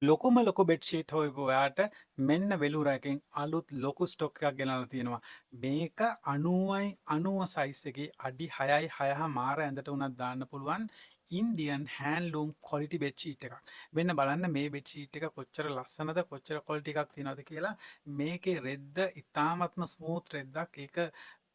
ලොකු බෙඩ්ෂීට් හොයපු ඔයාට මෙන්න වෙලුරකින් අලුත් ලොකු ස්ටොක් එකක් ගෙනල්ලා තියෙනවා. මේක 90යි 90 සයිස් එකේ අඩි 6යි 6 මාර ඇඳට උනත් දාන්න පුළුවන් ඉන්දියන් හෑන්ඩ්ලූම් ක්වොලිටි බෙඩ්ෂීට් එකක්. මෙන්න බලන්න මේ බෙඩ්ෂීට් එක කොච්චර ලස්සනද කොච්චර ක්වොලිටි එකක් තියෙනවද කියලා. මේකේ රෙද්ද ඉතාමත්ම ස්මූත් රෙද්දක්. ඒක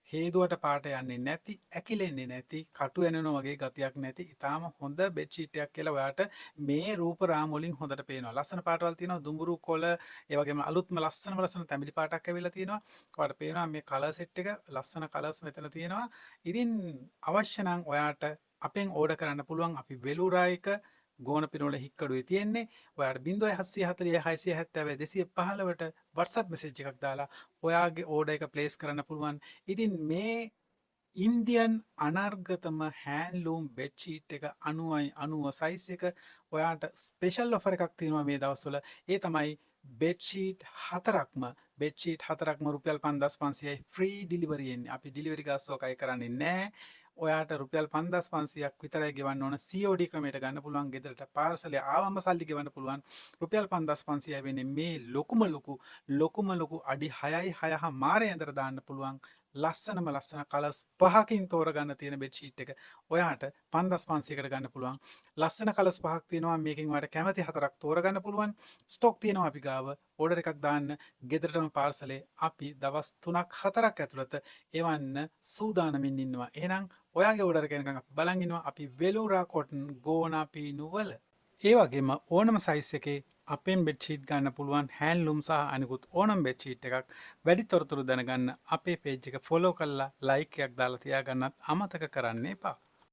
හේදුවට පාට යන්නේ නැති, ඇකිලෙන්නේ නැති, කටු ඇනෙනවා වගේ ගතියක් නැති ඉතාම හොඳ බෙඩ්ෂීට් එකක් කියලා ඔයාට මේ රූප රාම වලින් හොඳට පේනවා. ලස්සන පාටවල් තියෙනවා, දුඹුරු කොළ, ඒ වගේම අලුත්ම ලස්සන තැඹිලි පාටක් ඇවිල්ලා තියෙනවා. ඔයාලට පේනවා මේ කලර් සෙට් එක, ලස්සන කලර්ස් මෙතන තියෙනවා. ඉතින් අවශ්‍ය නම් ඔයාට අපෙන් ඕඩර් කරන්න පුළුවන්. අපි වෙලුරායක ගෝන පිනවල හික්කඩුවේ තියෙන්නේ. ඔයාට 0740 670 215ට WhatsApp message එකක් දාලා ඔයාගේ ඕඩර් එක ප්ලේස් කරන්න පුළුවන්. ඉතින් මේ ඉන්දියන් අනර්ගතම හෑන්ලූම් බෙඩ්ෂීට් එක 90යි 90 සයිස් එක ඔයාට ස්පෙෂල් ඔෆර් එකක් තියෙනවා මේ දවස්වල. ඒ තමයි බෙඩ්ෂීට් හතරක්ම රුපියල් 5500යි ෆ්‍රී ඩිලිවරි එන්නේ. අපි ඩිලිවරි ගාස්තුවක් අය කරන්නේ නැහැ. ඔයාට රුපියල් 5500ක් විතරයි ගෙවන්න ඕන. COD ක්‍රමයට ගන්න පුළුවන්. ගෙදරට පාර්සලය ආවම සල්ලි ගෙවන්න පුළුවන්. රුපියල් 5500යි වෙන්නේ මේ ලොකුම ලොකු අඩි 6යි 6 මාරේ ඇඳට දාන්න පුළුවන්. ලස්සන කලර්ස් 5කින් තෝරගන්න තියෙන බෙඩ්ෂීට් එක ඔයාට 5500කට ගන්න පුළුවන්. ලස්සන කලර්ස් 5ක් තියෙනවා. මේකෙන් ඔයාලට කැමති 4ක් තෝරගන්න පුළුවන්. ස්ටොක් තියෙනවා අපි ගාව. ඕඩර් එකක් දාන්න ගෙදරටම පාර්සලේ අපි දවස් 3ක් 4ක් ඇතුළත එවන්න සූදානමින් ඉන්නවා. එහෙනම් ඔයාගේ ඕඩර් එක එනකන් අපි බලන් ඉන්නවා. අපි වෙලුරා කොටන් ගෝනා පීනු වල ඒ වගේම ඕනම සයිස් එකේ අපෙන් බෙඩ්ෂීට් ගන්න පුළුවන් හෑන්ඩ්ලූම් සහ අනිකුත් ඕනම බෙඩ්ෂීට් එකක්. වැඩි තොරතුරු දැනගන්න අපේ පේජ් එක ෆොලෝ කරලා ලයික් එකක් දාලා තියාගන්නත් අමතක කරන්න එපා.